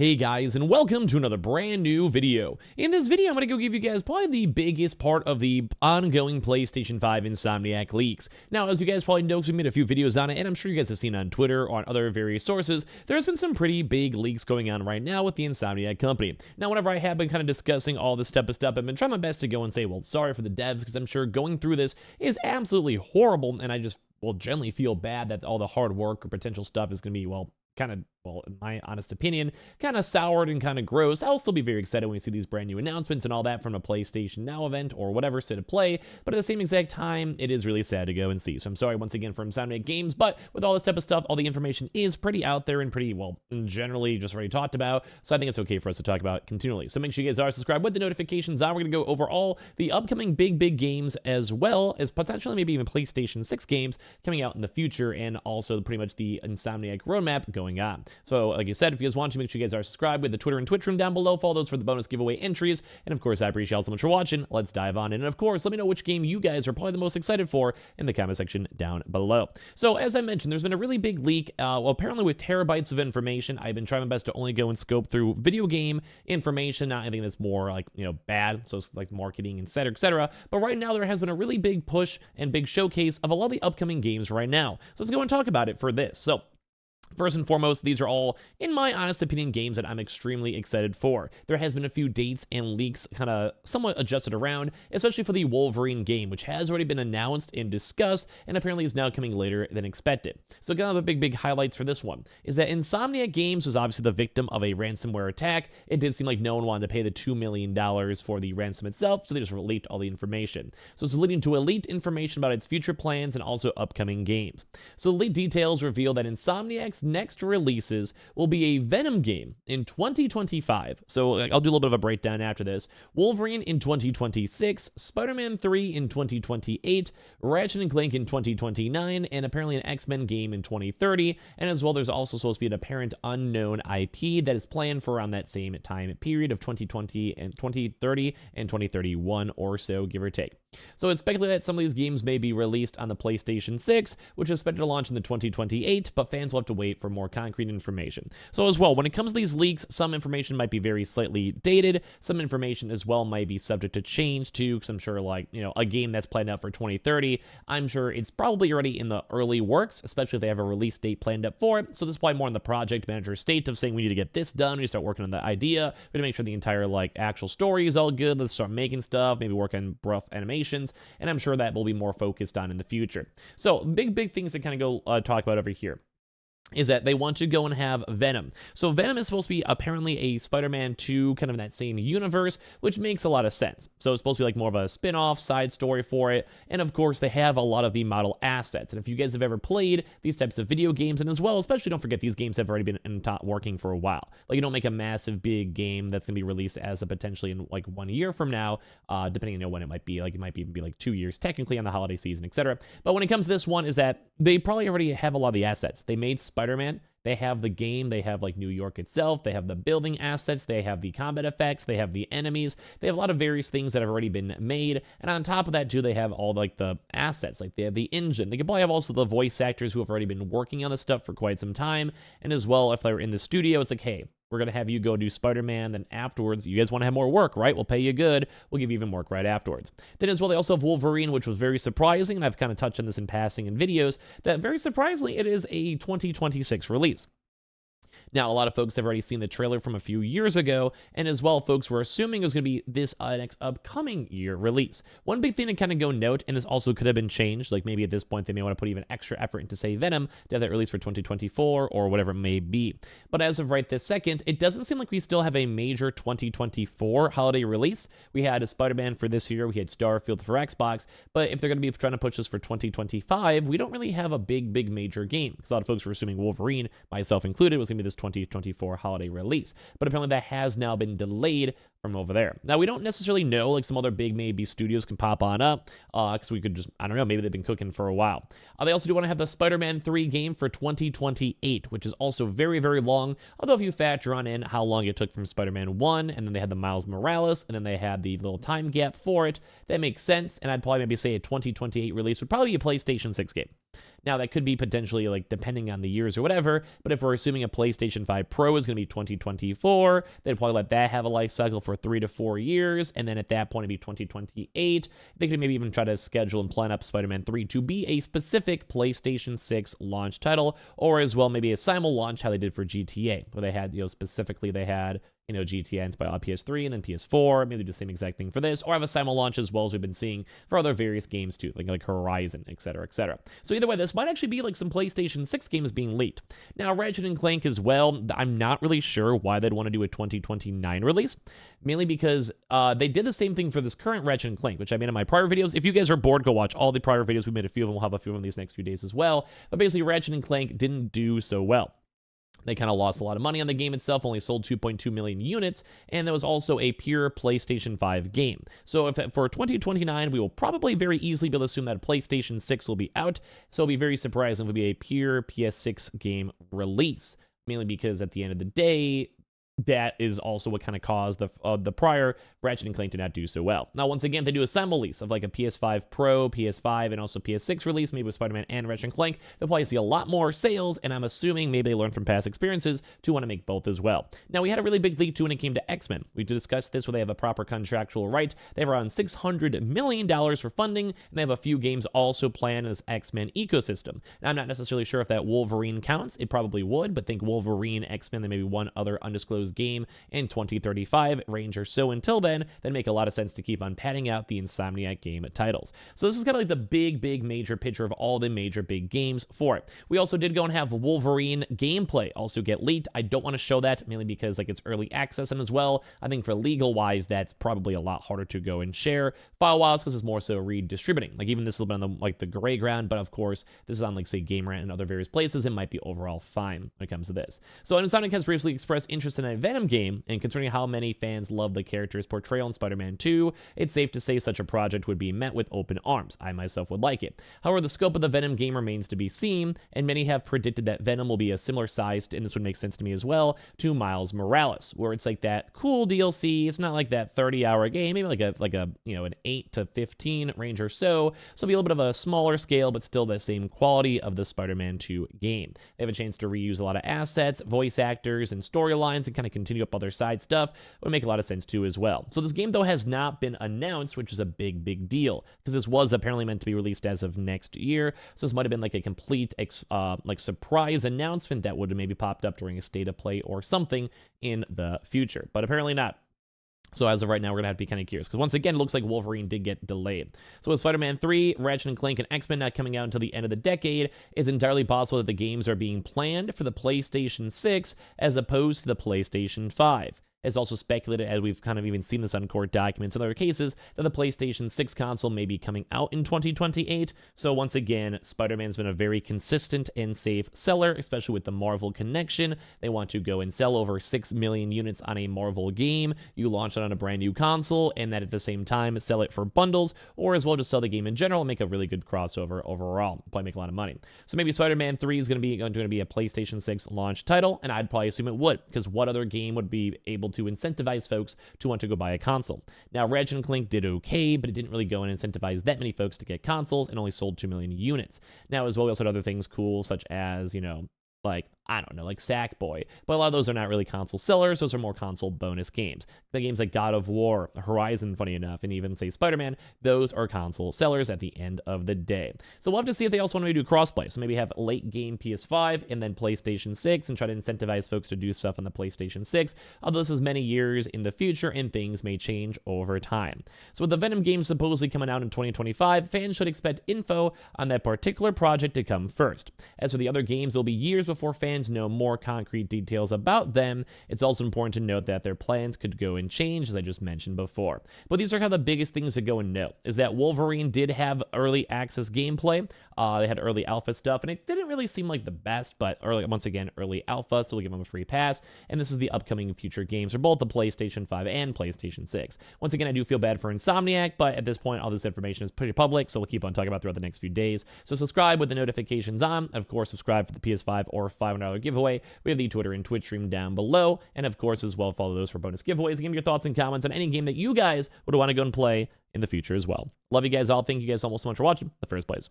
Hey guys, and welcome to another brand new video. In this video, I'm going to go give you guys probably the biggest part of the ongoing PlayStation 5 Insomniac leaks. Now, as you guys probably know, we made a few videos on it, and I'm sure you guys have seen on Twitter or on other various sources, there's been some pretty big leaks going on right now with the Insomniac company. Now, whenever I have been kind of discussing all this step by step, I've been trying my best to go and say, well, sorry for the devs, because I'm sure going through this is absolutely horrible, and I just will generally feel bad that all the hard work or potential stuff is going to be, well, in my honest opinion, kind of soured and kind of gross. I'll still be very excited when we see these brand new announcements and all that from a PlayStation Now event or whatever state of play, but at the same exact time, it is really sad to go and see. So I'm sorry once again for Insomniac Games, but with all this type of stuff, all the information is pretty out there and pretty, well, generally just already talked about, so I think it's okay for us to talk about continually. So make sure you guys are subscribed with the notifications on. We're going to go over all the upcoming big games as well as potentially maybe even PlayStation 6 games coming out in the future, and also pretty much the Insomniac roadmap going on. So like I said, if you guys want to, make sure you guys are subscribed with the Twitter and Twitch room down below. Follow those for the bonus giveaway entries. And of course, I appreciate y'all so much for watching. Let's dive on in. And of course, let me know which game you guys are probably the most excited for in the comment section down below. So as I mentioned, there's been a really big leak. Well, apparently with terabytes of information. I've been trying my best to only go and scope through video game information, not anything that's more like, bad. So it's like marketing, etc., etc. But right now, there has been a really big push and big showcase of a lot of the upcoming games right now. So let's go and talk about it for this. So first and foremost, these are all, in my honest opinion, games that I'm extremely excited for. There has been a few dates and leaks kind of somewhat adjusted around, especially for the Wolverine game, which has already been announced and discussed, and apparently is now coming later than expected. So kind of the big highlights for this one is that Insomniac Games was obviously the victim of a ransomware attack. It did seem like no one wanted to pay the $2 million for the ransom itself, so they just leaked all the information. So it's leading to leaked information about its future plans and also upcoming games. So the leaked details reveal that Insomniac's next releases will be a Venom game in 2025. So I'll do a little bit of a breakdown after this. Wolverine in 2026, Spider-Man 3 in 2028, Ratchet and Clank in 2029, and apparently an X-Men game in 2030. And as well, there's also supposed to be an apparent unknown IP that is planned for around that same time period of 2020 and 2030 and 2031 or so, give or take. So it's speculated that some of these games may be released on the PlayStation 6, which is expected to launch in the 2028, but fans will have to wait for more concrete information. So as well, when it comes to these leaks, some information might be very slightly dated. Some information as well might be subject to change too, because I'm sure like, a game that's planned out for 2030, I'm sure it's probably already in the early works, especially if they have a release date planned up for it. So this is probably more in the project manager state of saying we need to get this done. We need to start working on the idea. We need to make sure the entire actual story is all good. Let's start making stuff, maybe work on rough animations, and I'm sure that will be more focused on in the future. So big things to kind of go talk about over here is that they want to go and have Venom. So Venom is supposed to be apparently a Spider-Man 2 kind of in that same universe, which makes a lot of sense. So it's supposed to be like more of a spin-off side story for it. And of course, they have a lot of the model assets. And if you guys have ever played these types of video games, and as well, especially don't forget these games have already been working for a while. Like you don't make a massive big game that's going to be released as a potentially in like 1 year from now, depending on when it might be. Like it might even be like 2 years technically on the holiday season, etc. But when it comes to this one is that they probably already have a lot of the assets. They made Spider-Man. They have the game, they have like New York itself, they have the building assets, they have the combat effects, they have the enemies, they have a lot of various things that have already been made, and on top of that too, they have all like the assets, like they have the engine, they could probably have also the voice actors who have already been working on this stuff for quite some time, and as well, if they're in the studio, it's like, hey, we're going to have you go do Spider-Man, then afterwards, you guys want to have more work, right? We'll pay you good. We'll give you even work right afterwards. Then as well, they also have Wolverine, which was very surprising, and I've kind of touched on this in passing in videos, that very surprisingly, it is a 2026 release. Now, a lot of folks have already seen the trailer from a few years ago, and as well, folks were assuming it was going to be this next upcoming year release. One big thing to kind of go note, and this also could have been changed, like maybe at this point they may want to put even extra effort into, say, Venom, to have that release for 2024 or whatever it may be. But as of right this second, it doesn't seem like we still have a major 2024 holiday release. We had a Spider-Man for this year, we had Starfield for Xbox, but if they're going to be trying to push this for 2025, we don't really have a big major game, because a lot of folks were assuming Wolverine, myself included, was going to be this 2024 holiday release. But apparently that has now been delayed from over there. Now, we don't necessarily know, like some other big maybe studios can pop on up, because we could just, I don't know, maybe they've been cooking for a while. They also do want to have the Spider-Man 3 game for 2028, which is also very long, although if you factor on in how long it took from Spider-Man 1, and then they had the Miles Morales, and then they had the little time gap for it, that makes sense, and I'd probably maybe say a 2028 release would probably be a PlayStation 6 game. Now, that could be potentially, like, depending on the years or whatever, but if we're assuming a PlayStation 5 Pro is going to be 2024, they'd probably let that have a life cycle for 3 to 4 years, and then at that point, it'd be 2028. They could maybe even try to schedule and plan up Spider-Man 3 to be a specific PlayStation 6 launch title, or as well, maybe a simul launch, how they did for GTA, where they had, specifically they had, GTA inspired on PS3 and then PS4. Maybe do the same exact thing for this, or have a simul launch as well as we've been seeing for other various games too, like Horizon, etc., etc. So either way, this might actually be like some PlayStation 6 games being leaked. Now, Ratchet and Clank as well, I'm not really sure why they'd want to do a 2029 release, mainly because they did the same thing for this current Ratchet and Clank, which I made in my prior videos. If you guys are bored, go watch all the prior videos. We made a few of them. We'll have a few of them these next few days as well. But basically, Ratchet and Clank didn't do so well. They kind of lost a lot of money on the game itself, only sold 2.2 million units, and that was also a pure PlayStation 5 game. So if for 2029, we will probably very easily be able to assume that PlayStation 6 will be out, so it'll be very surprising if it'll be a pure PS6 game release, mainly because at the end of the day, that is also what kind of caused the prior Ratchet and Clank to not do so well. Now, once again, if they do a simul release of like a PS5 Pro, PS5, and also PS6 release, maybe with Spider-Man and Ratchet and Clank, they'll probably see a lot more sales, and I'm assuming maybe they learned from past experiences to want to make both as well. Now, we had a really big leak too when it came to X-Men. We discussed this where they have a proper contractual right. They have around $600 million for funding, and they have a few games also planned in this X-Men ecosystem. Now, I'm not necessarily sure if that Wolverine counts. It probably would, but think Wolverine, X-Men, then maybe one other undisclosed game in 2035 range or so. Until then make a lot of sense to keep on padding out the Insomniac game titles. So this is kind of like the big major picture of all the major big games for it. We also did go and have Wolverine gameplay also get leaked. I don't want to show that mainly because like it's early access, and as well, I think for legal wise, that's probably a lot harder to go and share file-wise because it's more so redistributing. Like even this has been on the gray ground, but of course this is on like say GameRant and other various places. It might be overall fine when it comes to this. So Insomniac has previously expressed interest in a Venom game, and concerning how many fans love the character's portrayal in Spider-Man 2, it's safe to say such a project would be met with open arms. I myself would like it. However, the scope of the Venom game remains to be seen, and many have predicted that Venom will be a similar size, and this would make sense to me as well, to Miles Morales, where it's like that cool DLC. It's not like that 30-hour game, maybe like a an 8 to 15 range or so. So it'll be a little bit of a smaller scale, but still the same quality of the Spider-Man 2 game. They have a chance to reuse a lot of assets, voice actors, and storylines, and kind of continue up other side stuff. It would make a lot of sense too as well. So this game though has not been announced, which is a big deal because this was apparently meant to be released as of next year. So this might have been like a complete like surprise announcement that would have maybe popped up during a state of play or something in the future, but apparently not. So as of right now, we're going to have to be kind of curious because once again, it looks like Wolverine did get delayed. So with Spider-Man 3, Ratchet and Clank, and X-Men not coming out until the end of the decade, it's entirely possible that the games are being planned for the PlayStation 6 as opposed to the PlayStation 5. It's also speculated, as we've kind of even seen this on court documents in other cases, that the PlayStation 6 console may be coming out in 2028. So once again, Spider-Man's been a very consistent and safe seller, especially with the Marvel connection. They want to go and sell over 6 million units on a Marvel game. You launch it on a brand new console, and that at the same time sell it for bundles, or as well just sell the game in general and make a really good crossover overall. Probably make a lot of money. So maybe Spider-Man 3 is going to be a PlayStation 6 launch title, and I'd probably assume it would, because what other game would be able to incentivize folks to want to go buy a console? Now, Ratchet and Clank did okay, but it didn't really go and incentivize that many folks to get consoles and only sold 2 million units. Now, as well, we also had other things cool, such as, like, I don't know, like Sackboy. But a lot of those are not really console sellers. Those are more console bonus games. The games like God of War, Horizon, funny enough, and even, say, Spider-Man, those are console sellers at the end of the day. So we'll have to see if they also want to do crossplay. So maybe have late game PS5 and then PlayStation 6 and try to incentivize folks to do stuff on the PlayStation 6. Although this is many years in the future and things may change over time. So with the Venom game supposedly coming out in 2025, fans should expect info on that particular project to come first. As for the other games, it'll be years before fans know more concrete details about them. It's also important to note that their plans could go and change, as I just mentioned before. But these are kind of the biggest things to go and know, is that Wolverine did have early access gameplay. They had early alpha stuff, and it didn't really seem like the best, but once again, early alpha, so we'll give them a free pass. And this is the upcoming future games for both the PlayStation 5 and PlayStation 6. Once again, I do feel bad for Insomniac, but at this point, all this information is pretty public, so we'll keep on talking about it throughout the next few days. So subscribe with the notifications on. Of course, subscribe for the PS5 or $500 giveaway. We have the Twitter and Twitch stream down below, and of course, as well, follow those for bonus giveaways. Give me your thoughts and comments on any game that you guys would want to go and play in the future as well. Love you guys all. Thank you guys so much for watching The First Place.